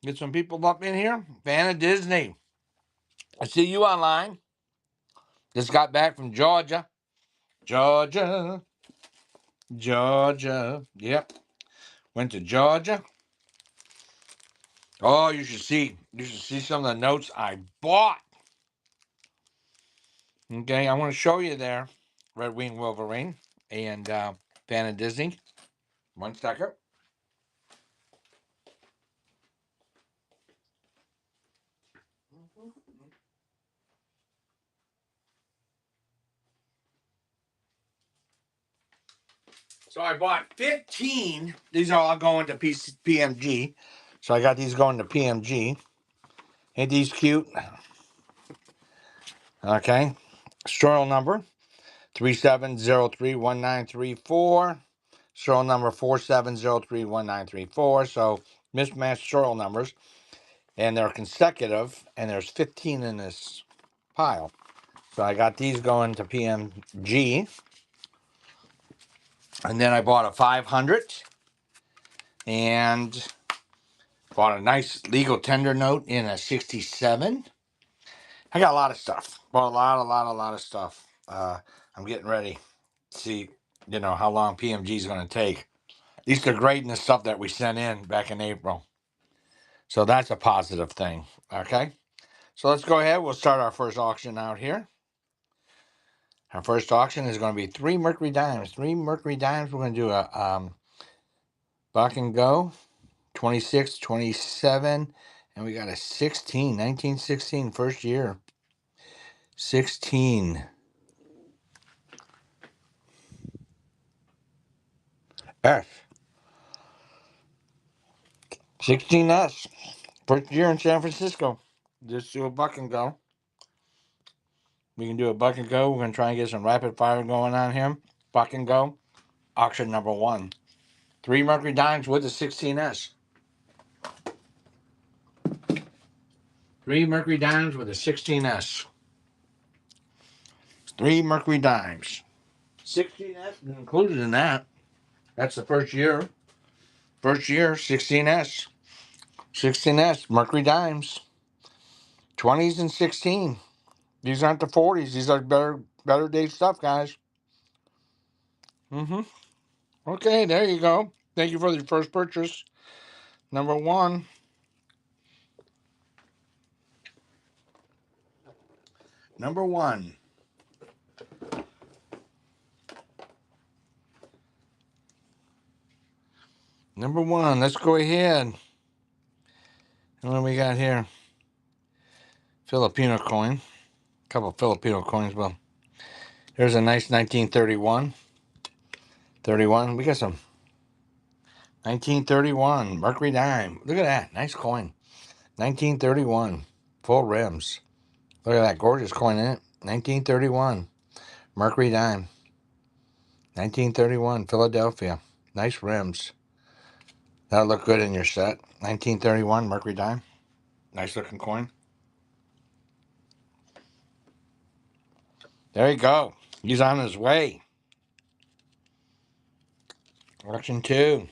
Get some people up in here. Fan of Disney. I see you online. Just got back from Georgia. Georgia. Georgia. Yep. Went to Georgia. Oh, you should see. You should see some of the notes I bought. Okay, I want to show you there. Red Wing Wolverine and Fan of Disney. 1 second. So I bought 15. These are all going to PMG. So I got these going to PMG. Ain't these cute? Okay. Serial number 37031934. Serial number 47031934. So mismatched serial numbers. And they're consecutive. And there's 15 in this pile. So I got these going to PMG. And then I bought a 500. And bought a nice legal tender note in a 67. I got a lot of stuff. Bought a lot of stuff. I'm getting ready to see, how long PMG is going to take. These are great in the stuff that we sent in back in April. So that's a positive thing. Okay. So let's go ahead. We'll start our first auction out here. Our first auction is going to be 3 Mercury Dimes. 3 Mercury Dimes. We're going to do a buck and go. 26, 27. And we got a 16. 1916. First year. 16. S. 16S. First year in San Francisco. Just do a buck and go. We can do a buck and go. We're going to try and get some rapid fire going on here. Buck and go. Auction number 1. 3 Mercury Dimes with the 16S. 3 Mercury Dimes with a 16S. 3 Mercury Dimes. 16S included in that. That's the first year. First year, 16S. 16S, Mercury Dimes. 20s and 16. These aren't the 40s. These are better day stuff, guys. Okay, there you go. Thank you for your first purchase. Number 1. Number 1. Number 1. Let's go ahead. And what do we got here? Filipino coin. A couple of Filipino coins. Well, there's a nice 1931. 31. We got some 1931 Mercury dime. Look at that. Nice coin. 1931. Full rims. Look at that gorgeous coin in it. 1931 Mercury dime. 1931 Philadelphia. Nice rims. That'll look good in your set. 1931 Mercury dime. Nice looking coin. There you go. He's on his way. Auction 2.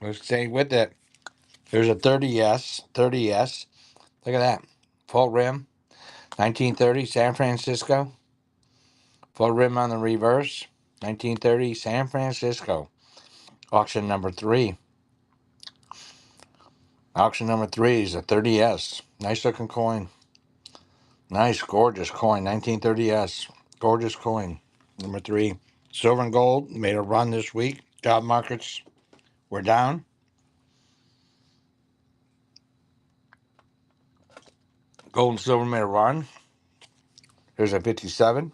Let's stay with it. There's a 30S. 30S. Look at that. Full rim. 1930 San Francisco. Full rim on the reverse. 1930 San Francisco. Auction number 3. Auction number 3 is a 30S. Nice looking coin. Nice, gorgeous coin. 1930S. Gorgeous coin. Number 3. Silver and gold made a run this week. Job markets were down. Gold and silver made a run. There's a 57.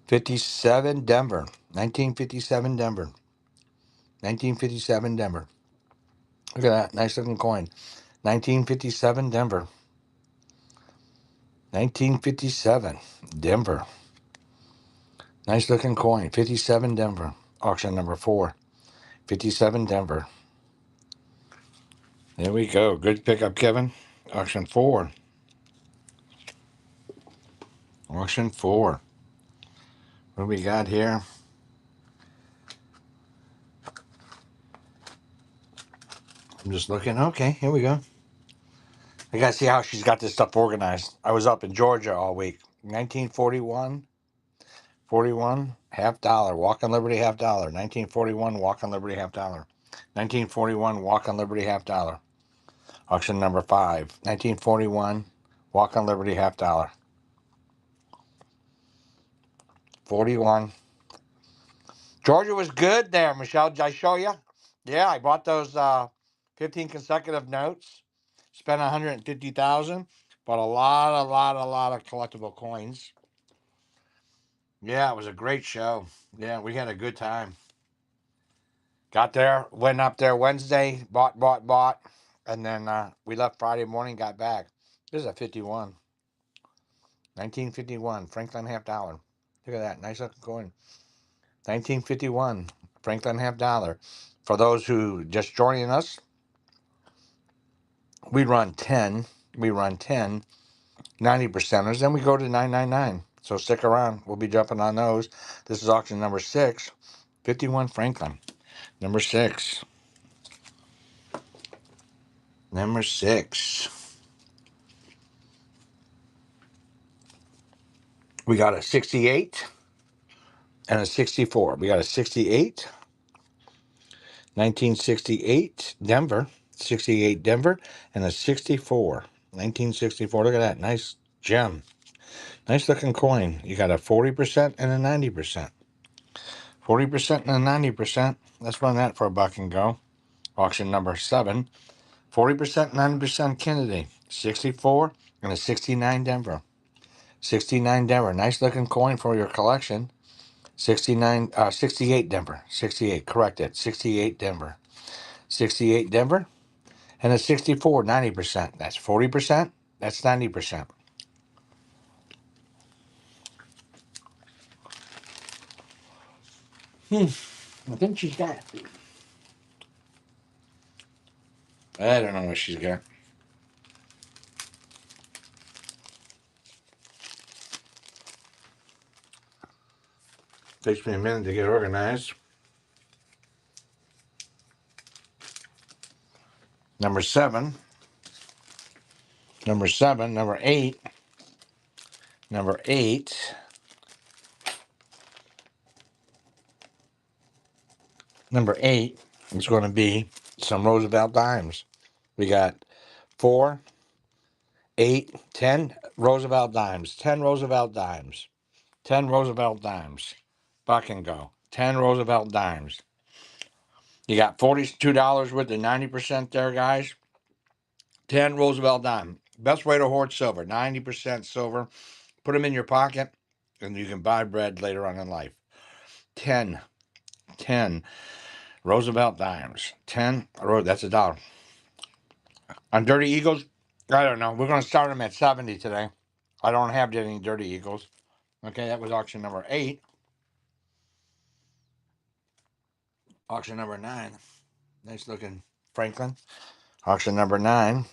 57 Denver. 1957 Denver. 1957 Denver. Look at that. Nice looking coin. 1957 Denver. 1957 Denver. Nice looking coin. 57 Denver. Auction number 4. 57 Denver. There we go. Good pickup, Kevin. Auction 4. Auction 4. What do we got here? I'm just looking. Okay, here we go. I gotta see how she's got this stuff organized. I was up in Georgia all week. 1941, 41, half dollar. Walk on Liberty, half dollar. 1941, Walk on Liberty, half dollar. 1941, Walk on Liberty, half dollar. Auction number 5. 1941, Walk on Liberty, half dollar. 41. Georgia was good there, Michelle. Did I show you? Yeah, I bought those 15 consecutive notes. Spent 150,000. Bought a lot of collectible coins. Yeah, it was a great show. Yeah, we had a good time. Got there, went up there Wednesday, bought, and then we left Friday morning, got back. This is a 51, 1951 Franklin half dollar. Look at that, nice looking coin. 1951 Franklin half dollar. For those who just joining us, we run 10. We run 10 90%ers, then we go to 999. So stick around. We'll be jumping on those. This is auction number 6, 51 Franklin. Number 6. Number 6. We got a 68 and a 64. We got a 68, 1968 Denver, 68 Denver, and a 64, 1964. Look at that. Nice gem. Nice looking coin. You got a 40% and a 90%. 40% and a 90%. Let's run that for a buck and go. Auction number 7. 40%, 90% Kennedy. 64 and a 69 Denver. 69 Denver. Nice looking coin for your collection. 68 Denver. 68, corrected. 68 Denver. 68 Denver. And a 64, 90%. That's 40%. That's 90%. I think she's got. I don't know what she's got. Takes me a minute to get organized. Number 7. Number 7. Number 8. Number 8. Number 8 is going to be some Roosevelt dimes. We got 4, 8, 10 Roosevelt dimes. 10 Roosevelt dimes. 10 Roosevelt dimes. Buck and go. 10 Roosevelt dimes. You got $42 worth of 90% there, guys. 10 Roosevelt dime. Best way to hoard silver. 90% silver. Put them in your pocket, and you can buy bread later on in life. 10 Roosevelt dimes. 10, that's $1. On Dirty Eagles, I don't know. We're going to start them at 70 today. I don't have any Dirty Eagles. Okay, that was auction number 8. Auction number 9. Nice looking Franklin. Auction number 9.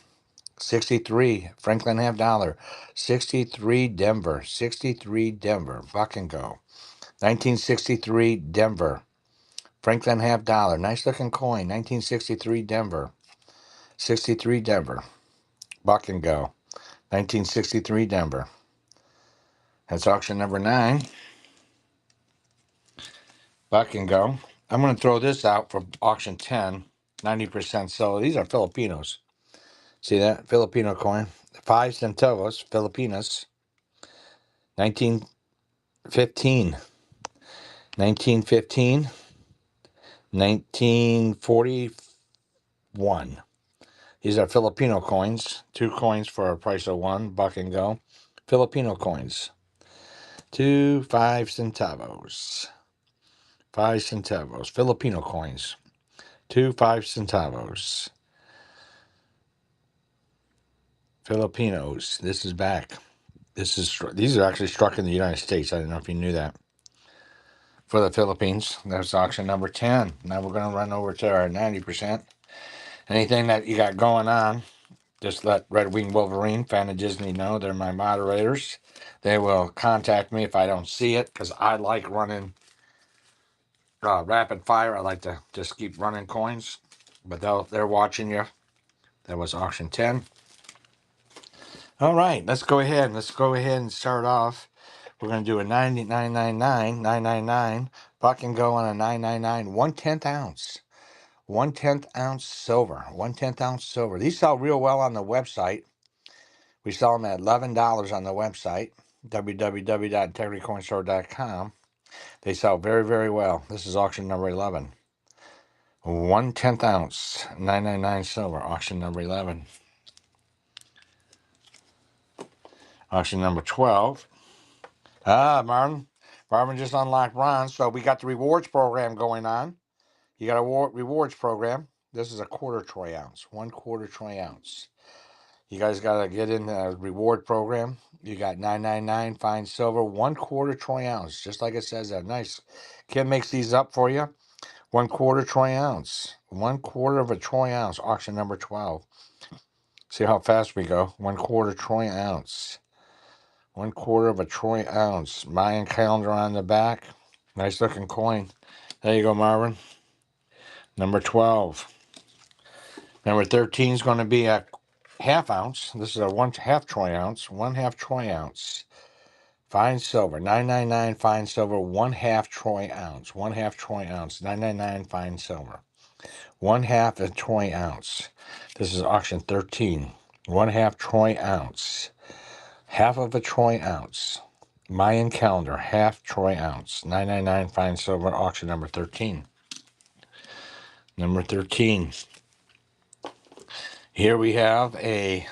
63 Franklin half dollar. 63 Denver. 63 Denver. Buck and go. 1963 Denver. Franklin half dollar. Nice looking coin. 1963 Denver. 63 Denver. Buck and go. 1963 Denver. That's auction number 9. Buck and go. I'm going to throw this out for auction 10. 90% sold. These are Filipinos. See that? Filipino coin. 5 centavos. Filipinas. 1915. 1915. 1941. These are Filipino coins. 2 coins for a price of 1. Buck and go. Filipino coins. 2 5 centavos. 5 centavos. Filipino coins. 2 5 centavos. Filipinos. This is back. These are actually struck in the United States. I don't know if you knew that. For the Philippines, that's auction number 10. Now we're going to run over to our 90%. Anything that you got going on, just let Red Wing Wolverine, fan of Disney, know. They're my moderators. They will contact me if I don't see it, because I like running rapid fire. I like to just keep running coins, but they're watching you. That was auction 10. All right, let's go ahead. Let's go ahead and start off. We're going to do a 999 buck and go on a 999 1/10 ounce. 1/10 ounce silver. 1/10 ounce silver. These sell real well on the website. We sell them at $11 on the website, www.integritycoinstore.com. They sell very, very well. This is auction number 11. 1/10 ounce, 999 silver, auction number 11. Auction number 12. Marvin just unlocked Ron. So we got the rewards program going on. You got a rewards program. This is a quarter troy ounce, 1/4 troy ounce. You guys got to get in the reward program. You got 999 fine silver, 1/4 troy ounce, just like it says there. Nice. Kim makes these up for you. 1/4 troy ounce, 1/4 of a troy ounce, auction number 12. See how fast we go. 1/4 troy ounce. 1/4 of a troy ounce. Mayan calendar on the back. Nice looking coin. There you go, Marvin. Number 12. Number 13 is going to be a half ounce. This is a 1/2 troy ounce. 1/2 troy ounce. Fine silver. 999 fine silver. 1/2 troy ounce. 1/2 troy ounce. 999 fine silver. 1/2 a troy ounce. This is auction 13. 1/2 troy ounce. Half of a troy ounce. Mayan calendar, half troy ounce. 999 fine silver, auction number 13. Number 13. Here we have a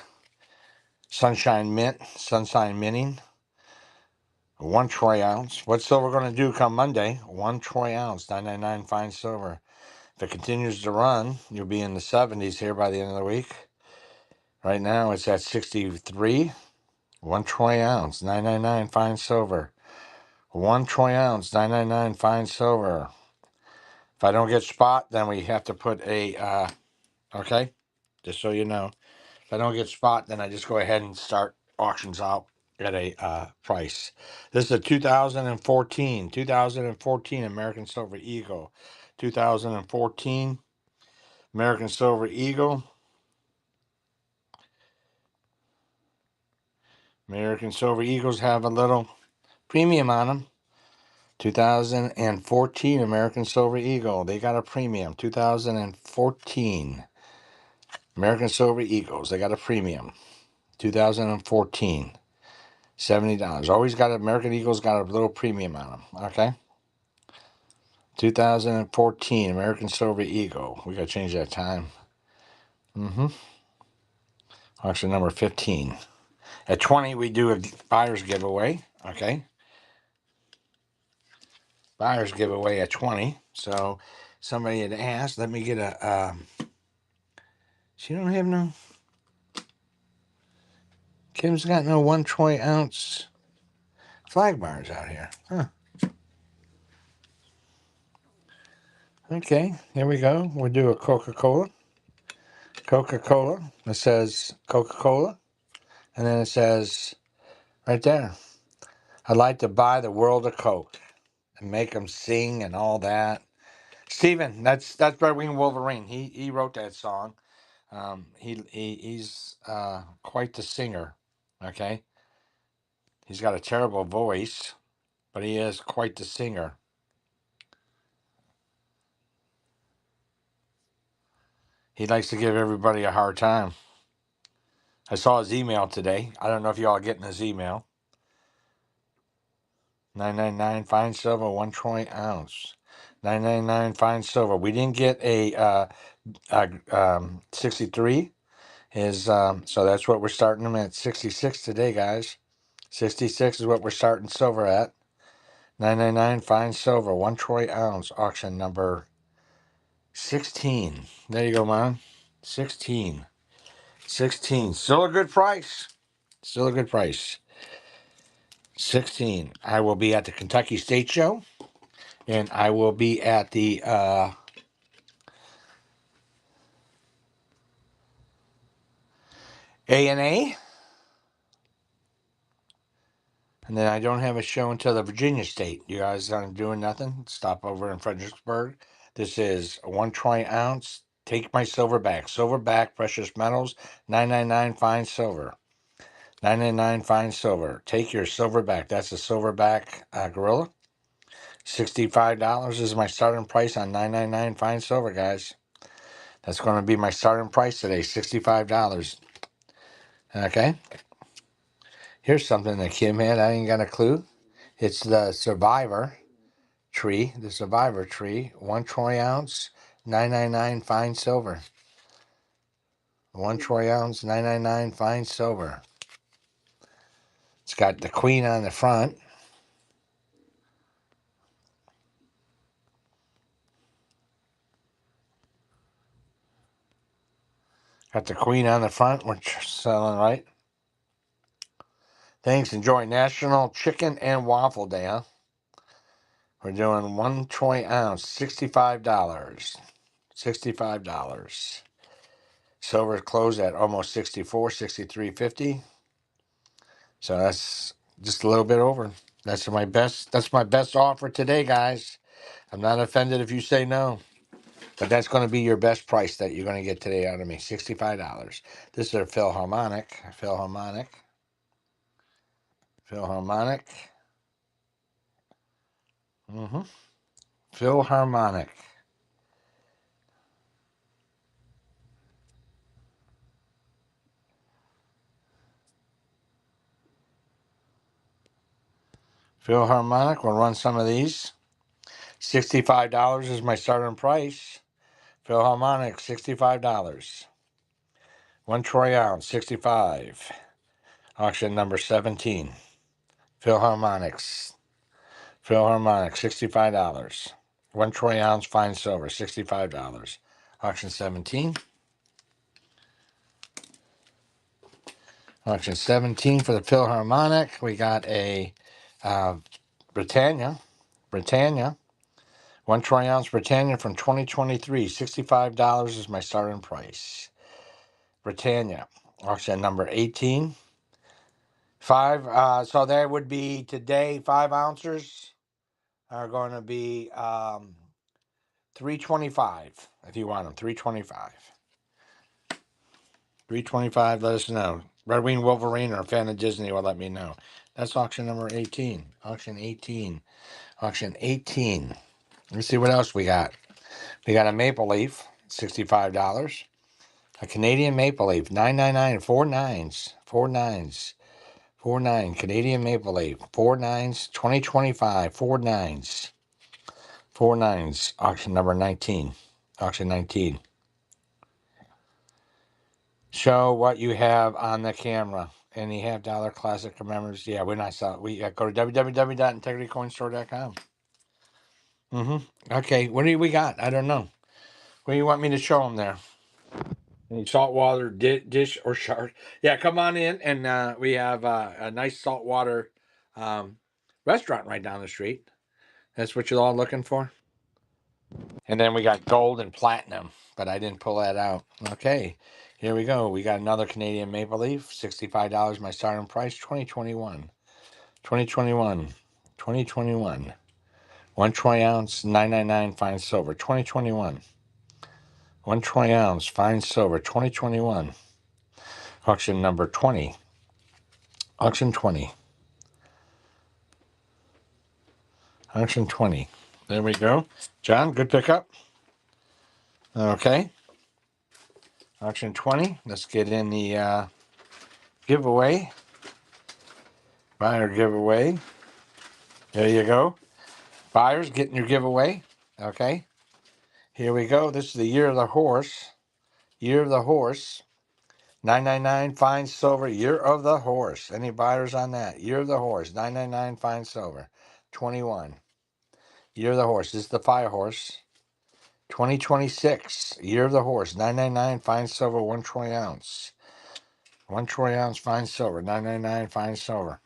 sunshine minting. 1 troy ounce. What's silver going to do come Monday? 1 troy ounce, 999 fine silver. If it continues to run, you'll be in the 70s here by the end of the week. Right now it's at 63. 1 troy ounce, 999 fine silver. 1 troy ounce, 999 fine silver. If I don't get spot, then we have to put a, okay, just so you know. If I don't get spot, then I just go ahead and start auctions out at a price. This is a 2014 American Silver Eagle. 2014 American Silver Eagle. American Silver Eagles have a little premium on them. 2014 American Silver Eagle. They got a premium. 2014 American Silver Eagles. They got a premium. 2014. $70. Always got American Eagles got a little premium on them. Okay. 2014 American Silver Eagle. We got to change that time. Auction number 15. At 20, we do a buyer's giveaway. Okay. Buyer's giveaway at 20. So somebody had asked, let me get a, she don't have no, Kim's got no 1 troy ounce flag bars out here. Huh. Okay, here we go. We'll do a Coca-Cola. Coca-Cola. It says Coca-Cola. And then it says right there, I'd like to buy the world of Coke and make them sing and all that. Steven, that's Red Wing Wolverine. He wrote that song. He's quite the singer. Okay. He's got a terrible voice, but he is quite the singer. He likes to give everybody a hard time. I saw his email today. I don't know if y'all are getting his email. 999 fine silver, 1 troy ounce. 999 fine silver. We didn't get a 63. So that's what we're starting them at. 66 today, guys. 66 is what we're starting silver at. 999 fine silver, 1 troy ounce. Auction number 16. There you go, man. 16. 16. Still a good price. Still a good price. 16. I will be at the Kentucky State Show. And I will be at the A&A. And then I don't have a show until the Virginia State. You guys aren't doing nothing? Stop over in Fredericksburg. This is 1 troy ounce. Take my silver back. Silver back, precious metals, 999 fine silver. $9.99 fine silver. Take your silver back. That's a silverback gorilla. $65 is my starting price on $9.99 fine silver, guys. That's going to be my starting price today, $65. Okay. Here's something that Kim had. I ain't got a clue. It's the Survivor tree. The Survivor tree. 1 troy ounce, $9.99 fine silver. 1 troy ounce, $9.99 fine silver. It's got the queen on the front. Got the queen on the front. We're selling right. Thanks. Enjoy National Chicken and Waffle Day, huh? We're doing 1 troy ounce, $65. $65. Silver closed at almost 64, 63.50. So that's just a little bit over. That's my best offer today, guys. I'm not offended if you say no. But that's going to be your best price that you're going to get today out of me. $65. This is a Philharmonic. Philharmonic. Mm-hmm. Philharmonic. Philharmonic. We'll run some of these. $65 is my starting price. Philharmonic, $65. 1 troy ounce, 65. Auction number 17. Philharmonics. Philharmonic, $65. 1 troy ounce fine silver, $65. Auction 17. Auction 17 for the Philharmonic. We got a Britannia. 1 troy ounce Britannia from 2023. $65 is my starting price. Britannia. Auction number 18. So there would be today 5 ounces are going to be $325 if you want them. $325. $325. Let us know. Red Wing Wolverine or a fan of Disney will let me know. That's auction number 18. Auction 18. Auction 18. Let's see what else we got. We got a Maple Leaf, $65. A Canadian Maple Leaf, $9.99. 4 nines. 4 nines. 4 9. Canadian Maple Leaf, 4 nines. 2025. 4 nines. 4 nines. Auction number 19. Auction 19. Show what you have on the camera. And you have dollar classic commemoratives. Yeah, we're not selling. We go to www.integritycoinstore.com. Okay, what do we got? I don't know. What do you want me to show them there? Any saltwater dish or shark? Yeah, come on in, and we have a nice saltwater restaurant right down the street. That's what you're all looking for. And then we got gold and platinum, but I didn't pull that out. Okay, here we go. We got another Canadian Maple Leaf, $65. My starting price, 2021. 2021. 2021. 1 troy ounce, $9.99 fine silver, 2021. 1 troy ounce fine silver, 2021. Auction number 20. Auction 20. Auction 20. There we go. John, good pickup. Okay. Auction 20. Let's get in the giveaway. Buyer giveaway. There you go. Buyers getting your giveaway. Okay. Here we go. This is the Year of the Horse. Year of the Horse. $9.99 fine silver. Year of the Horse. Any buyers on that? Year of the Horse. $9.99 fine silver. 21. Year of the Horse. This is the Fire Horse. 2026. Year of the Horse. $9.99 fine silver. 1 troy ounce. 1 troy ounce fine silver. $9.99 fine silver.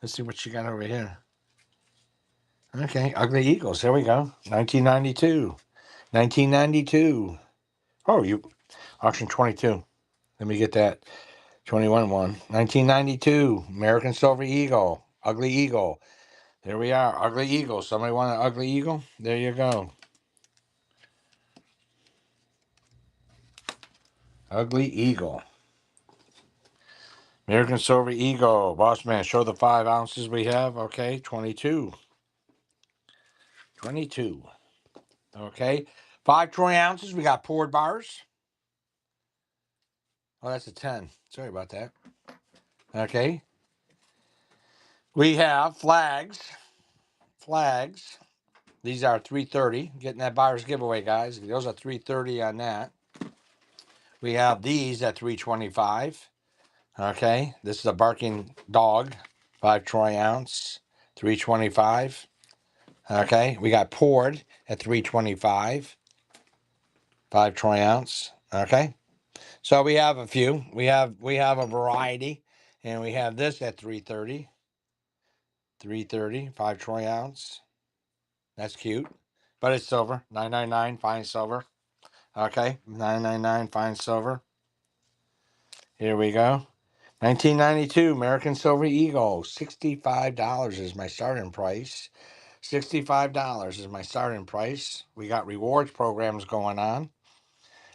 Let's see what you got over here. Okay. Ugly Eagles. There we go. 1992. 1992. Oh, you auction 22. Let me get that 21 one. 1992. American Silver Eagle. Ugly Eagle. There we are. Ugly Eagle. Somebody want an Ugly Eagle? There you go. Ugly Eagle. American Silver Eagle. Bossman, show the 5 ounces we have. Okay, 22. 22. Okay. 5 troy ounces. We got poured bars. Oh, that's a 10. Sorry about that. Okay. We have flags. Flags. These are 330. Getting that buyer's giveaway, guys. Those are 330 on that. We have these at 325. Okay. This is a barking dog. 5 troy ounce. 325. Okay. We got poured at 325. 5 troy ounce. Okay. So we have a few. We have a variety. And we have this at 330. 330, 5 troy ounce. That's cute. But it's silver. 999 fine silver. Okay. 999 fine silver. Here we go. 1992 American Silver Eagle. $65 is my starting price. $65 is my starting price. We got rewards programs going on.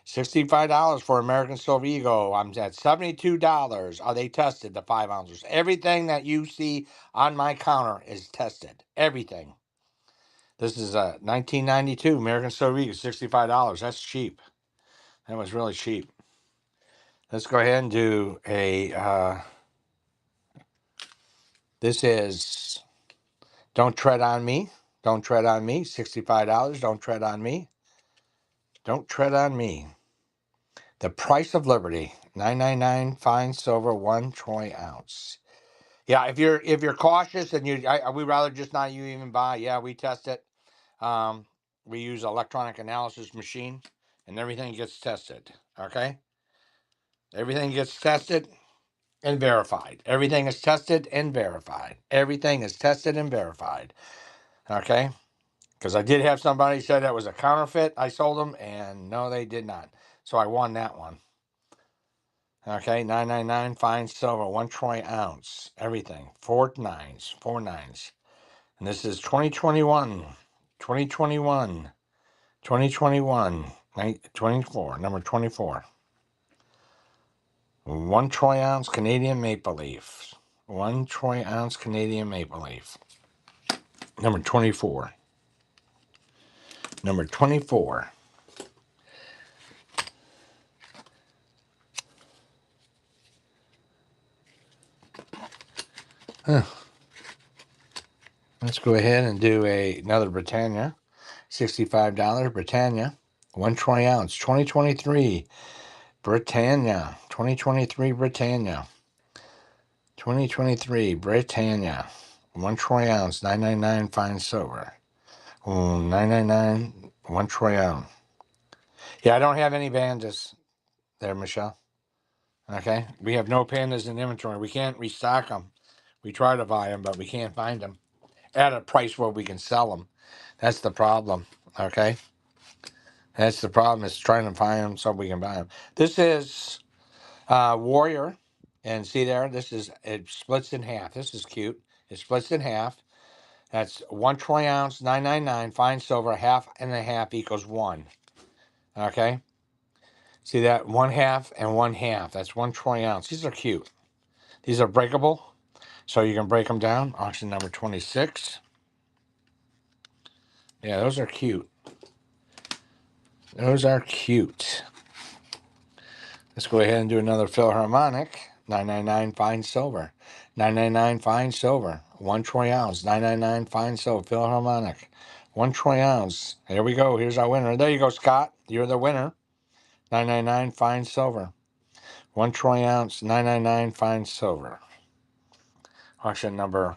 $65 for American Silver Eagle. I'm at $72. Are they tested, the 5 ounces? Everything that you see on my counter is tested. Everything. This is a 1992 American Silver Eagle, $65. That's cheap. That was really cheap. Let's go ahead and do a, this is Don't Tread on Me. Don't Tread on Me, $65. Don't Tread on Me. Don't Tread on Me. The Price of Liberty, $9.99 fine silver, 1 troy ounce. Yeah, if you're cautious and we rather just not you even buy. Yeah, we test it. We use electronic analysis machine, and everything gets tested. Okay, everything gets tested and verified. Everything is tested and verified. Everything is tested and verified. Okay, because I did have somebody say that was a counterfeit. I sold them, and no, they did not. So I won that one. Okay, 999 fine silver, 1 troy ounce. Everything, 4 nines, 4 nines. And this is 2021, 2021, 2021, 24, number 24. 1 troy ounce Canadian maple leaf. 1 troy ounce Canadian maple leaf. Number 24. Number 24. Huh. Let's go ahead and do another Britannia. $65 Britannia. 1 troy ounce. 2023 Britannia. 2023 Britannia. 2023 Britannia. 1 troy ounce. 999 fine silver. 999 1 troy ounce. Yeah, I don't have any pandas there, Michelle. Okay, we have no pandas in inventory. We can't restock them. We try to buy them, but we can't find them at a price where we can sell them. That's the problem. Okay, that's the problem. Is trying to find them so we can buy them. This is Warrior, and see there. It splits in half. This is cute. It splits in half. That's 1 troy ounce, 999 fine silver. Half and a half equals 1. Okay. See that? 1/2 and 1/2. That's 1 troy ounce. These are cute. These are breakable, so you can break them down. Auction number 26. Yeah, those are cute. Those are cute. Let's go ahead and do another Philharmonic. 999 fine silver. 999 fine silver. 1 troy ounce. 999 fine silver. Philharmonic. 1 troy ounce. Here we go. Here's our winner. There you go, Scott. You're the winner. 999 fine silver. 1 troy ounce. 999 fine silver. Auction number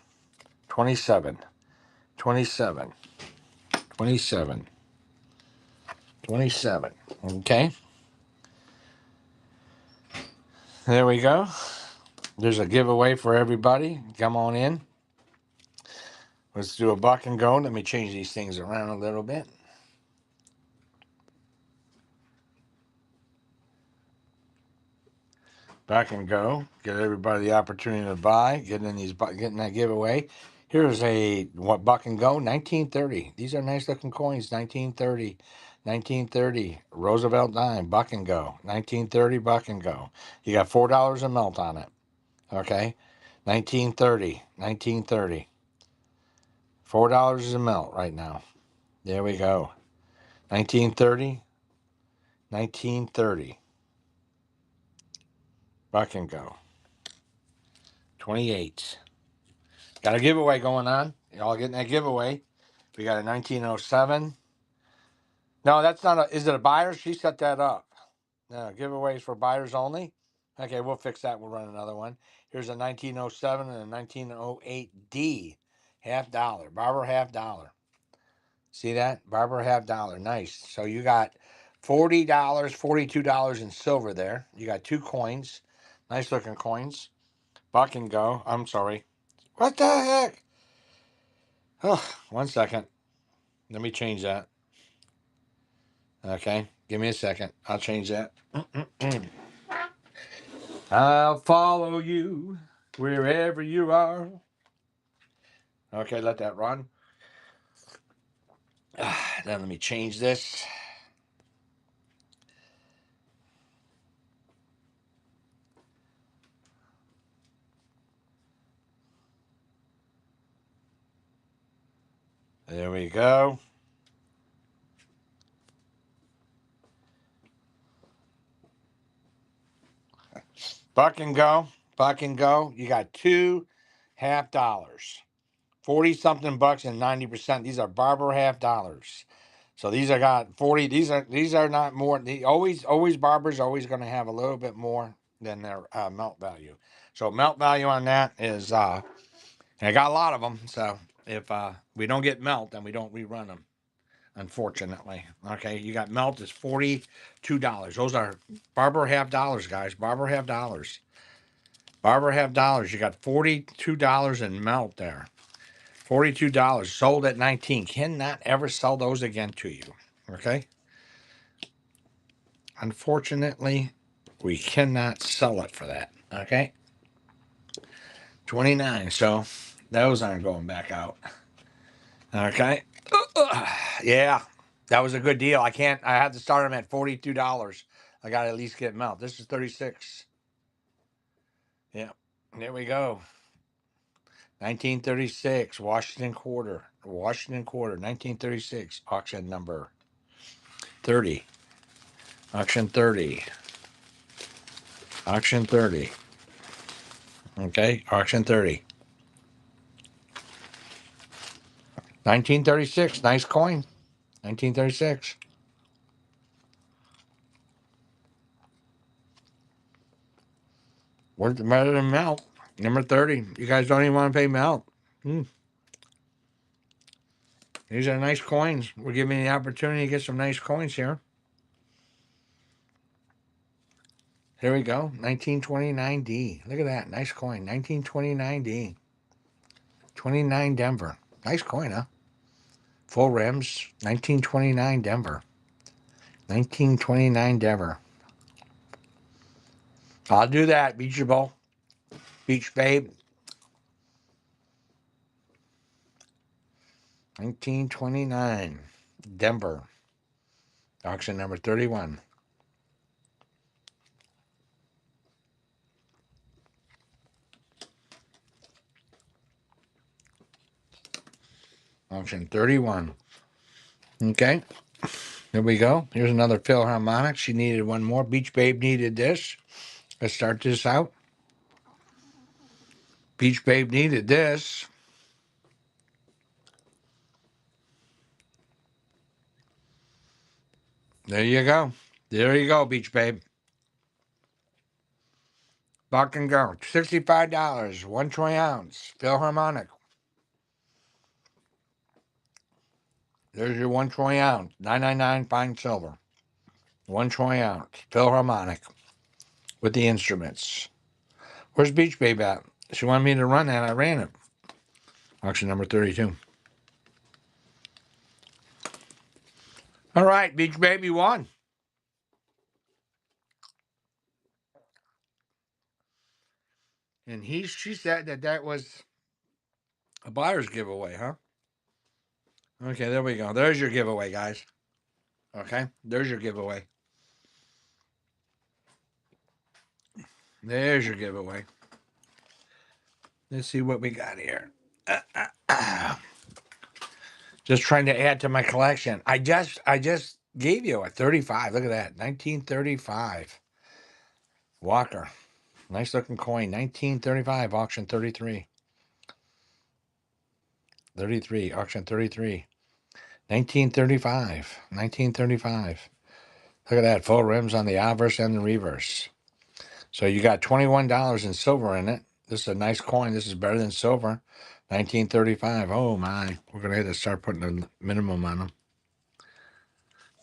27. 27. 27. 27. Okay. There we go. There's a giveaway for everybody. Come on in. Let's do a buck and go. Let me change these things around a little bit. Buck and go. Get everybody the opportunity to buy. Getting that giveaway. Here's a buck and go. 1930. These are nice looking coins. 1930. 1930. Roosevelt dime. Buck and go. 1930 buck and go. You got $4 a melt on it. Okay, 1930, 1930. $4 is a melt right now. There we go. 1930, 1930. Buck and go. 28. Got a giveaway going on. Y'all getting that giveaway. We got a 1907. No, that's not a. Is it a buyer? She set that up. No, giveaways for buyers only. Okay, we'll fix that. We'll run another one. Here's a 1907 and a 1908D. $50. Barber $50. See that? Barber $50. Nice. So you got $40, $42 in silver there. You got 2 coins. Nice looking coins. Buck and go. I'm sorry. What the heck? Oh, 1 second. Let me change that. Okay. Give me a second. I'll change that. I'll follow you wherever you are. Okay, let that run. Then let me change this. There we go. Buck and go. Buck and go. You got $2.50. 40 something bucks and 90%. These are barber $50. So these are got 40. These are not more. Always barbers always going to have a little bit more than their melt value. So melt value on that is I got a lot of them. So if we don't get melt, then we don't rerun them. Unfortunately, okay. You got melt is $42. Those are barber $50, guys. Barber $50. Barber $50. You got $42 in melt there. $42 sold at 19. Cannot ever sell those again to you. Okay. Unfortunately, we cannot sell it for that. Okay. 29. So those aren't going back out. Okay. Yeah. That was a good deal. I had to start them at $42. I got to at least get melt. This is 36. Yeah. There we go. 1936, Washington Quarter. Washington Quarter, 1936, auction number 30. Auction 30. Auction 30. Okay, auction 30. 1936, nice coin. 1936. What's better than melt? Number 30. You guys don't even want to pay melt. These are nice coins. We're giving you the opportunity to get some nice coins here. Here we go. 1929D. Look at that. Nice coin. 1929D. 29 Denver. Nice coin, huh? Full rims. 1929 Denver. 1929 Denver. I'll do that. Beach Bowl. Beach Babe. 1929 Denver. Auction number 31. Auction 31. Okay. Here we go. Here's another Philharmonic. She needed one more. Beach Babe needed this. Let's start this out. Beach Babe needed this. There you go. There you go, Beach Babe. Buck and go. $65. 1 troy ounce. Philharmonic. There's your 1 troy ounce. 999 fine silver. 1 troy ounce. Philharmonic. With the instruments. Where's Beach Babe at? She wanted me to run that. I ran it. Auction number 32. All right, Beach Baby won. And she said that was a buyer's giveaway, huh? Okay, there we go. There's your giveaway, guys. Okay, there's your giveaway. There's your giveaway. Let's see what we got here. Just trying to add to my collection. I just gave you a 35. Look at that. 1935. Walker. Nice looking coin. 1935. Auction 33. 33. Auction 33. 1935. 1935. Look at that. Full rims on the obverse and the reverse. So you got $21 in silver in it. This is a nice coin. This is better than silver. 1935. Oh my. We're going to have to start putting a minimum on them.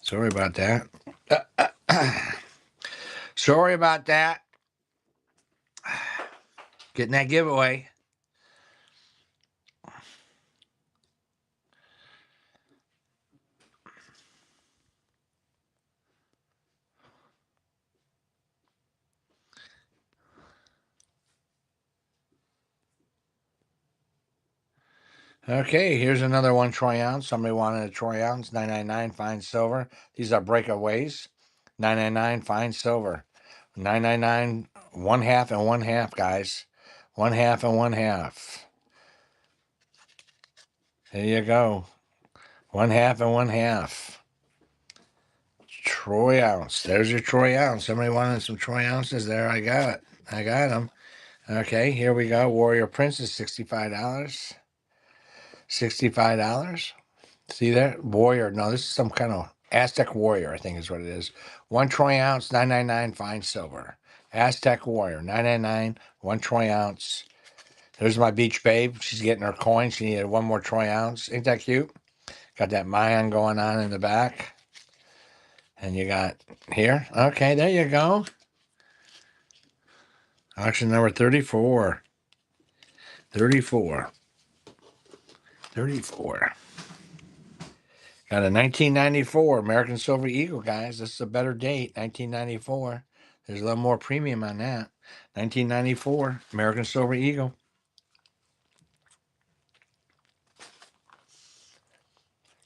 Sorry about that. Sorry about that. Getting that giveaway. Okay, here's another one troy ounce. Somebody wanted a troy ounce. 999 fine silver. These are breakaways. 999 fine silver. 999 one half and one half, guys. One half and one half. There you go. One half and one half. Troy ounce. There's your troy ounce. Somebody wanted some troy ounces there. I got it. I got them. Okay, here we go. Warrior Princess, $65. $65. See there? Warrior. No, this is some kind of Aztec Warrior, I think is what it is. One troy ounce, 999 fine silver. Aztec Warrior, 999, one troy ounce. There's my beach babe. She's getting her coin. She needed one more troy ounce. Ain't that cute? Got that Mayan going on in the back. And you got here. Okay, there you go. Auction number 34. 34. 34. Got a 1994 American Silver Eagle, guys. This is a better date, 1994. There's a little more premium on that. 1994 American Silver Eagle.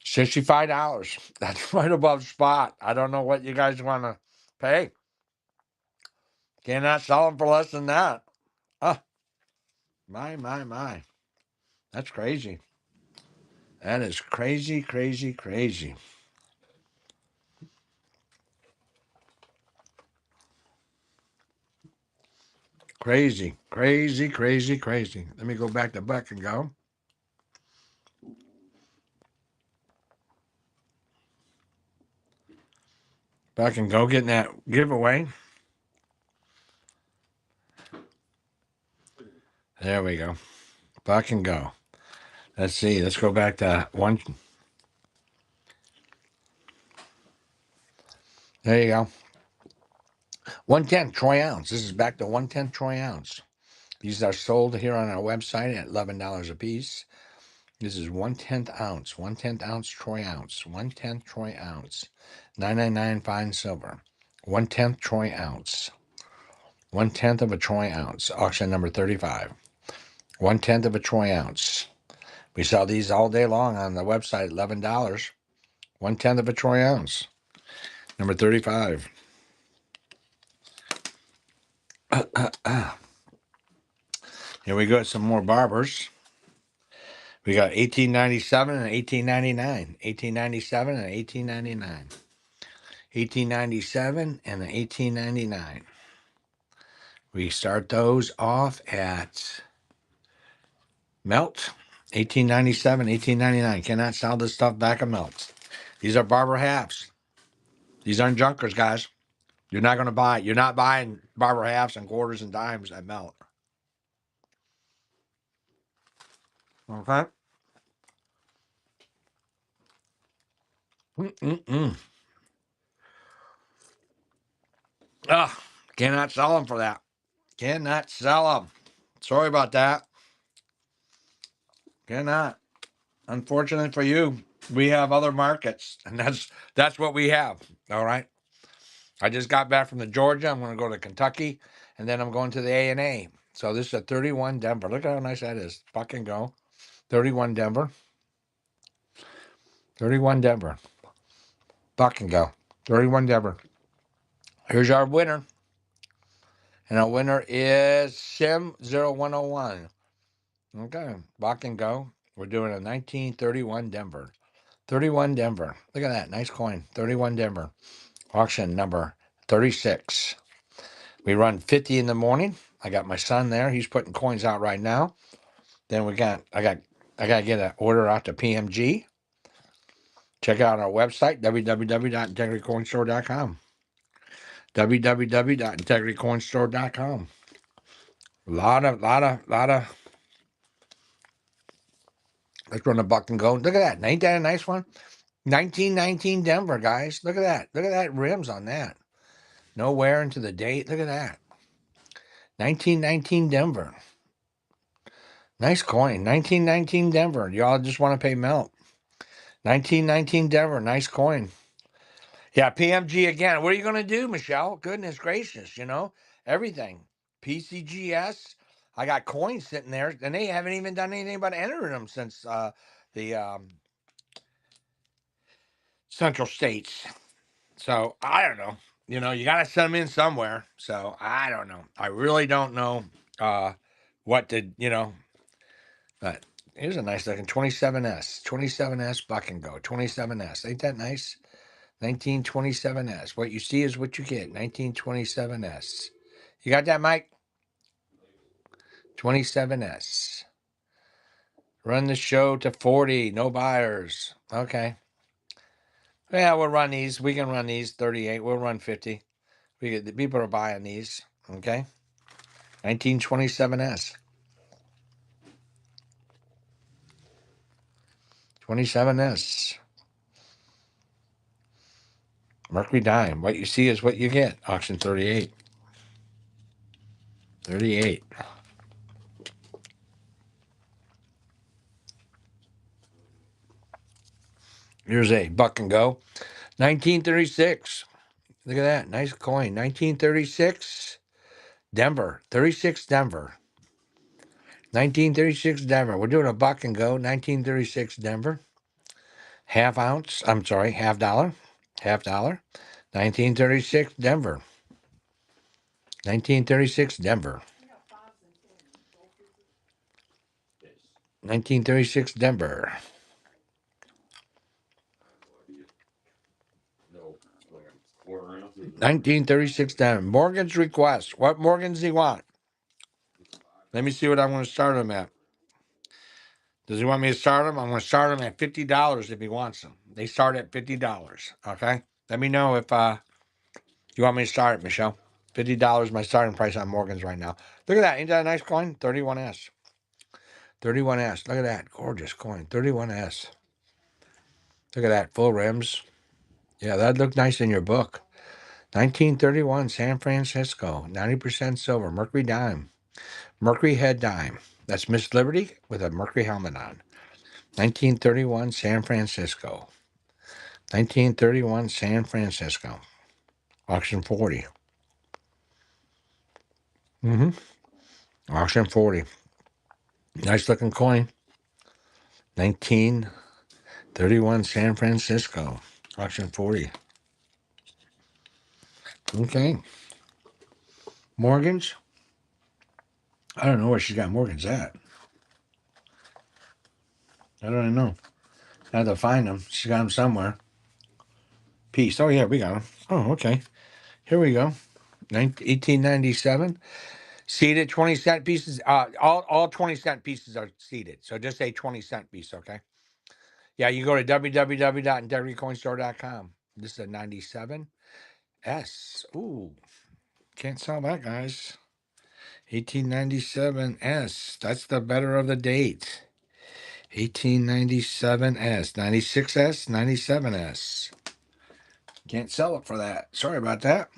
$65. That's right above spot. I don't know what you guys want to pay. Cannot sell them for less than that. Oh, my. That's crazy. That is crazy, crazy, crazy. Crazy, crazy, crazy, crazy. Let me go back to Buck and go. Buck and go getting that giveaway. There we go. Buck and go. Let's see. Let's go back to one. There you go. 110 troy ounce. This is back to 110 troy ounce. These are sold here on our website at $11 a piece. This is 1/10 ounce. 1/10 ounce troy ounce. 1/10 troy ounce. 999 fine silver. 1/10 troy ounce. 1/10 of a troy ounce. Auction number 35. 1/10 of a troy ounce. We sell these all day long on the website, $11. 1/10 of a troy ounce. Number 35. Here we go. Some more barbers. We got 1897 and 1899. 1897 and 1899. 1897 and 1899. We start those off at Melt. 1897, 1899. Cannot sell this stuff back at Melt. These are barber halves. These aren't junkers, guys. You're not going to buy. You're not buying barber halves and quarters and dimes at Melt. Okay? Ugh, cannot sell them for that. Cannot sell them. Sorry about that. Cannot. Unfortunately for you, we have other markets, and that's what we have. All right. I just got back from the Georgia. I'm going to go to Kentucky, and then I'm going to the A&A. So this is a 31 Denver. Look at how nice that is. Fucking go. 31 Denver. 31 Denver. Fucking go. 31 Denver. Here's our winner. And our winner is Sim0101. Okay, buck and go. We're doing a 1931 Denver. 31 Denver. Look at that. Nice coin. 31 Denver. Auction number 36. We run 50 in the morning. I got my son there. He's putting coins out right now. Then I got to get an order out to PMG. Check out our website, www.integritycoinstore.com. www.integritycoinstore.com. Lot of. Let's run a buck and go. Look at that. Ain't that a nice one? 1919 Denver, guys. Look at that. Look at that rims on that. No wear into the date. Look at that. 1919 Denver. Nice coin. 1919 Denver. Y'all just want to pay melt. 1919 Denver. Nice coin. Yeah, PMG again. What are you going to do, Michelle? Goodness gracious, everything. PCGS. I got coins sitting there, and they haven't even done anything but entering them since the Central States. So I don't know. You got to send them in somewhere. So I don't know. I really don't know what to, but here's a nice looking 27S. 27S buck and go. 27S. Ain't that nice? 1927S. What you see is what you get. 1927S. You got that, Mike? 27S. Run the show to 40. No buyers. Okay. Yeah, we'll run these. We can run these 38. We'll run 50. The people are buying these. Okay. 1927S. 27S. Mercury dime. What you see is what you get. Auction 38. 38. Here's a buck and go. 1936. Look at that. Nice coin. 1936. Denver. 36 Denver. 1936 Denver. We're doing a buck and go. 1936 Denver. Half ounce. I'm sorry. Half dollar. Half dollar. 1936 Denver. 1936 Denver. 1936 Denver. 1936 Denver. Morgan's request. What Morgan's he want? Let me see what I'm going to start him at. Does he want me to start him? I'm going to start him at $50 if he wants them. They start at $50. Okay. Let me know if you want me to start it, Michelle. $50 my starting price on Morgan's right now. Look at that. Ain't that a nice coin? 31S. 31S. Look at that. Gorgeous coin. 31S. Look at that. Full rims. Yeah, that looked nice in your book. 1931 San Francisco. 90% silver. Mercury dime. Mercury head dime. That's Miss Liberty with a Mercury helmet on. 1931 San Francisco. 1931 San Francisco. Auction 40. Auction 40. Nice looking coin. 1931 San Francisco. Auction 40. Okay. Morgan's. I don't know where she got Morgan's at. I don't know. I have to find them. She got them somewhere. Peace. Oh, yeah, we got them. Oh, okay. Here we go. 1897. Seeded 20-cent pieces. All 20-cent pieces are seeded. So just say 20-cent piece, okay? Yeah, you go to www.integritycoinstore.com. This is a 97S. Ooh, can't sell that, guys. 1897S. That's the better of the date. 1897S. 96S, 97S. Can't sell it for that. Sorry about that.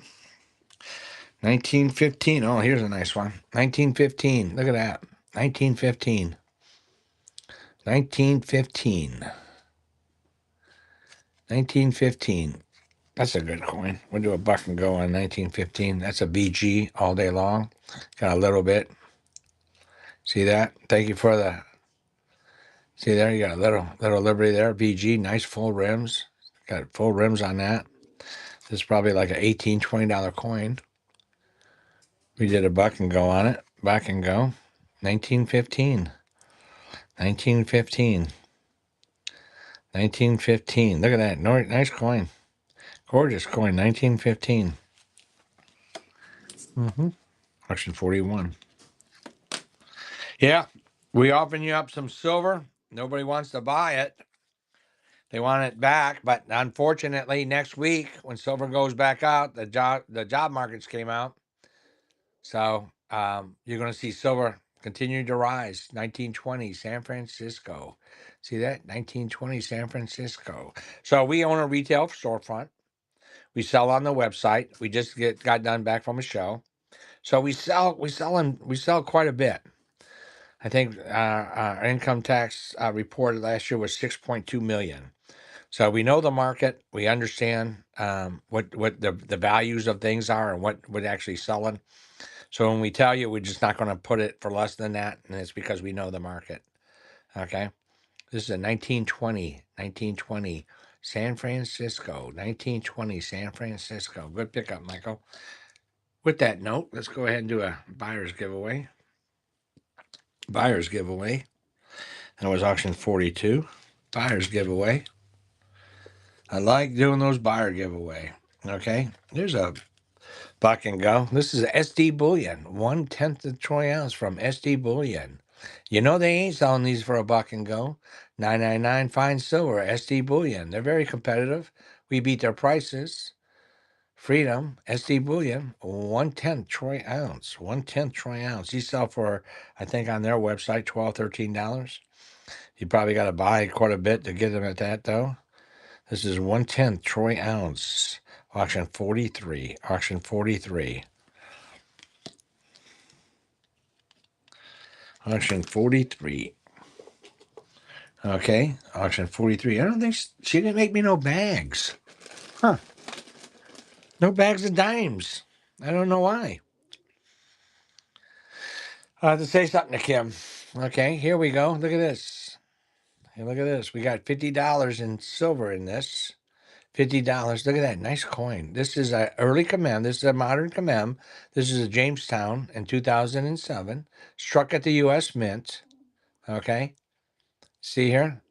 1915. Oh, here's a nice one. 1915. Look at that. 1915. 1915. 1915. That's a good coin. We'll do a buck and go on 1915. That's a BG all day long. Got a little bit. See that? Thank you for the. See there? You got a little Liberty there. BG. Nice full rims. Got full rims on that. This is probably like an $18, $20 coin. We did a buck and go on it. Buck and go. 1915. 1915. 1915. Look at that. Nice coin. Gorgeous coin. 1915. Auction 41. Yeah. We offer you up some silver. Nobody wants to buy it. They want it back, but unfortunately, next week when silver goes back out, the job markets came out, so you're going to see silver continue to rise. 1920 San Francisco, see that 1920 San Francisco. So we own a retail storefront. We sell on the website. We just got done back from a show, so we sell quite a bit. I think our income tax report last year was 6.2 million. So we know the market. We understand what the values of things are and what actually selling. So when we tell you, we're just not going to put it for less than that, and it's because we know the market. Okay, this is a 1920 San Francisco. 1920 San Francisco. Good pickup, Michael. With that note, let's go ahead and do a buyer's giveaway. Buyer's giveaway. That was auction 42. Buyer's giveaway. I like doing those buyer giveaway. Okay, there's a buck and go. This is SD Bullion, 1/10 of troy ounce from SD Bullion. You know they ain't selling these for a buck and go. 999 fine silver, SD Bullion. They're very competitive. We beat their prices. Freedom, SD Bullion, 1/10 troy ounce. 1/10 troy ounce. These sell for, I think on their website, $12, $13. You probably got to buy quite a bit to get them at that though. This is 1/10 troy ounce. Auction 43. Auction 43. Auction 43. Okay. Auction 43. I don't think she didn't make me no bags. Huh. No bags of dimes. I don't know why. I have to say something to Kim. Okay. Here we go. Look at this. Hey, look at this. We got $50 in silver in this. $50. Look at that. Nice coin. This is an early commem. This is a modern commem. This is a Jamestown in 2007. Struck at the U.S. Mint. Okay. See here?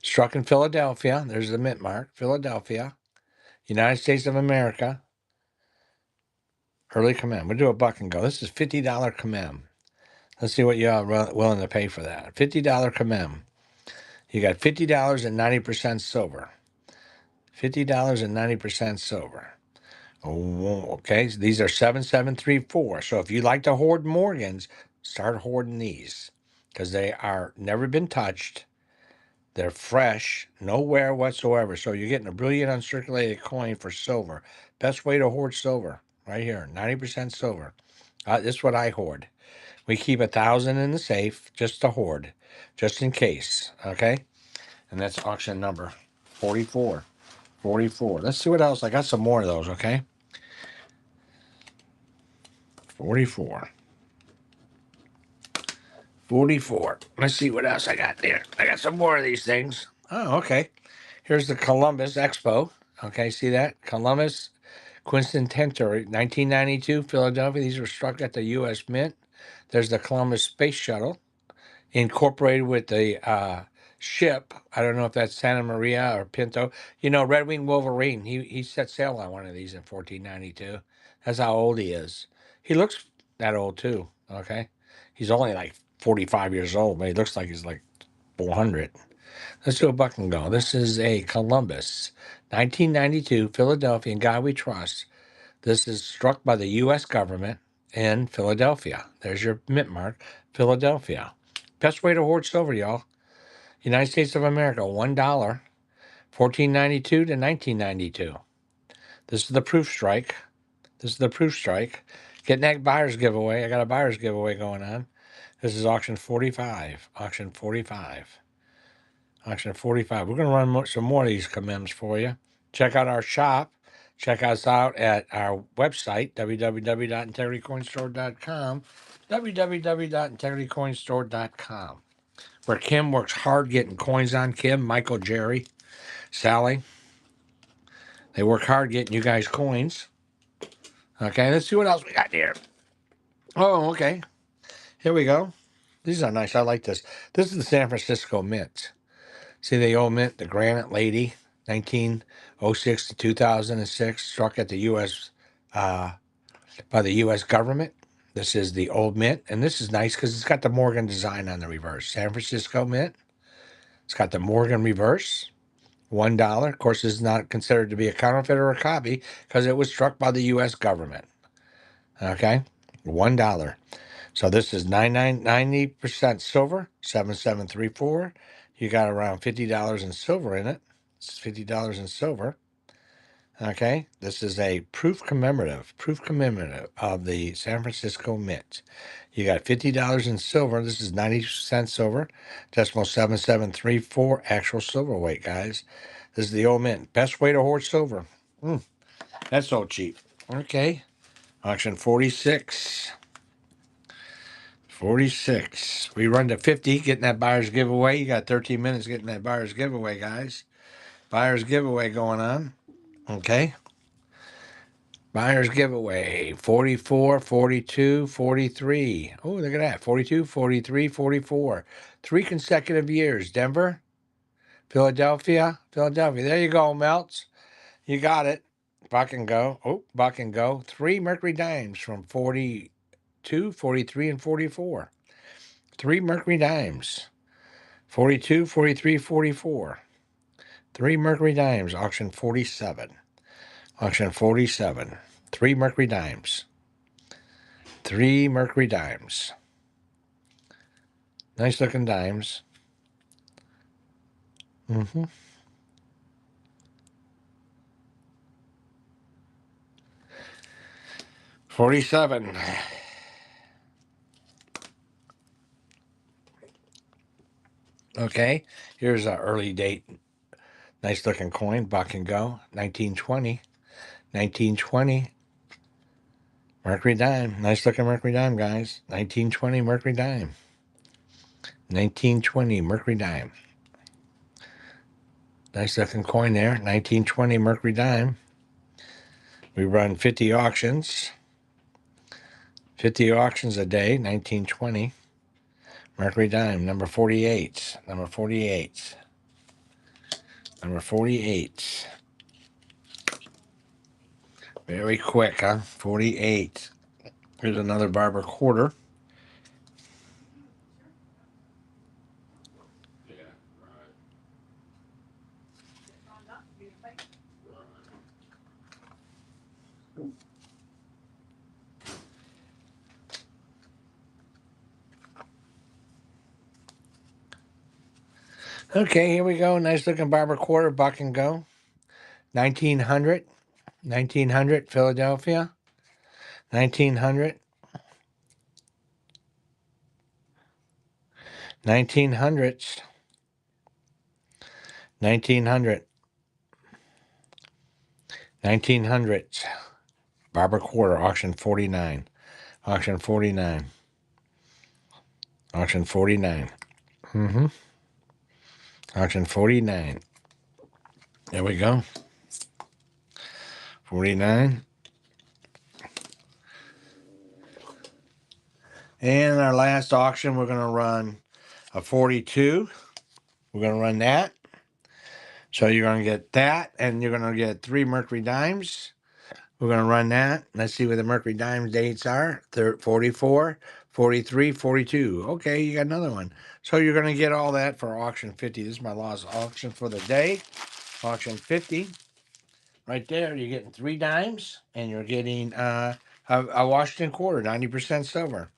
Struck in Philadelphia. There's the mint mark. Philadelphia. United States of America. Early commem. We'll do a buck and go. This is $50 commem. Let's see what you are willing to pay for that. $50 commem. You got $50 and 90% silver. $50 and 90% silver. Oh, okay. So these are 7734. So if you like to hoard Morgans, start hoarding these because they are never been touched. They're fresh, no wear whatsoever. So you're getting a brilliant uncirculated coin for silver. Best way to hoard silver, right here, 90% silver. This is what I hoard. We keep 1,000 in the safe just to hoard, just in case. Okay, and that's auction number 44. 44. Let's see what else. I got some more of those. Okay, 44. 44. Let's see what else I got there. I got some more of these things. Oh, okay. Here's the Columbus Expo. Okay, see that? Columbus Quincentenary, 1992, Philadelphia. These were struck at the U.S. Mint. There's the Columbus Space Shuttle, incorporated with the ship. I don't know if that's Santa Maria or Pinto. You know, Red Wing Wolverine, he set sail on one of these in 1492. That's how old he is. He looks that old, too, okay? He's only like 45 years old, but he looks like he's like 400. Let's do a buck and go. This is a Columbus, 1992, Philadelphia, in God We Trust. This is struck by the U.S. government in Philadelphia. There's your mint mark, Philadelphia. Best way to hoard silver, y'all. United States of America, $1, 1492 to 1992. This is the proof strike. This is the proof strike. Getting that buyer's giveaway. I got a buyer's giveaway going on. This is auction 45. Auction 45. Auction 45. We're going to run some more of these commems for you. Check out our shop. Check us out at our website, www.integritycoinstore.com. www.integritycoinstore.com. Where Kim works hard getting coins on. Kim, Michael, Jerry, Sally. They work hard getting you guys coins. Okay, let's see what else we got here. Oh, okay. Here we go. These are nice. I like this. This is the San Francisco Mint. See the old mint, the Granite Lady, 1906 to 2006, struck at the U.S. By the U.S. government. This is the old mint, and this is nice because it's got the Morgan design on the reverse. San Francisco Mint. It's got the Morgan reverse. $1. Of course, this is not considered to be a counterfeit or a copy because it was struck by the U.S. government. Okay, $1. So this is 90% silver, 7734. You got around $50 in silver in it. It's $50 in silver. Okay, this is a proof commemorative of the San Francisco Mint. You got $50 in silver. This is 90% silver, decimal 7734 actual silver weight, guys. This is the old mint. Best way to hoard silver. That's so cheap. Okay, auction 46. 46. We run to 50, getting that buyer's giveaway. You got 13 minutes getting that buyer's giveaway, guys. Buyer's giveaway going on. Okay. Buyer's giveaway 44, 42, 43. Oh, look at that. 42, 43, 44. 3 consecutive years. Denver, Philadelphia, Philadelphia. There you go, Melts. You got it. Buck and go. Oh, buck and go. 3 Mercury dimes from 42, 43, and 44. 3 Mercury dimes. 42, 43, 44. 3 Mercury dimes. Auction 47. Auction 47. 3 Mercury dimes. 3 Mercury dimes. Nice looking dimes. 47. Okay, here's an early date. Nice looking coin. Buck and go. 1920. 1920. Mercury dime. Nice looking Mercury dime, guys. 1920 Mercury dime. 1920 Mercury dime. Nice looking coin there. 1920 Mercury dime. We run 50 auctions. 50 auctions a day. 1920 Mercury dime. Number 48. Number 48. Number 48. Very quick, huh? 48. Here's another barber quarter. Okay, here we go. Nice looking barber quarter, buck and go. 1900. 1900, Philadelphia. 1900. 1900s. 1900. 1900s. Barber quarter, auction 49. Auction 49. Auction 49. Auction 49. There we go. 49. And our last auction, we're going to run a 42. We're going to run that. So you're going to get that, and you're going to get 3 Mercury dimes. We're going to run that. Let's see what the Mercury dimes dates are. 44, 43, 42. Okay, you got another one. So you're going to get all that for auction 50. This is my last auction for the day. Auction 50. Right there, you're getting 3 dimes, and you're getting a Washington quarter, 90% silver.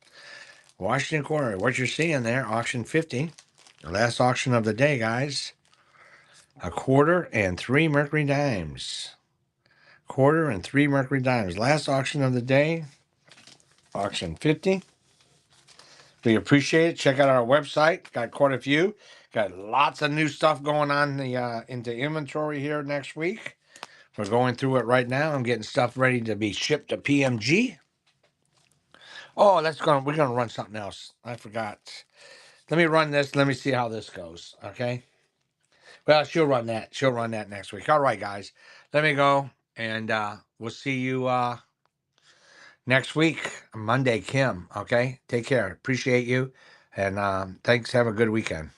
Washington quarter, what you're seeing there, auction 50. The last auction of the day, guys. A quarter and 3 Mercury dimes. Quarter and 3 Mercury dimes. Last auction of the day. Auction 50. We appreciate it. Check out our website. Got quite a few. Got lots of new stuff going on into inventory here next week. We're going through it right now. I'm getting stuff ready to be shipped to PMG. Oh, we're gonna run something else. I forgot. Let me run this. Let me see how this goes. Okay. Well, she'll run that. She'll run that next week. All right, guys. Let me go, and we'll see you next week, Monday, Kim. Okay. Take care. Appreciate you. And thanks. Have a good weekend.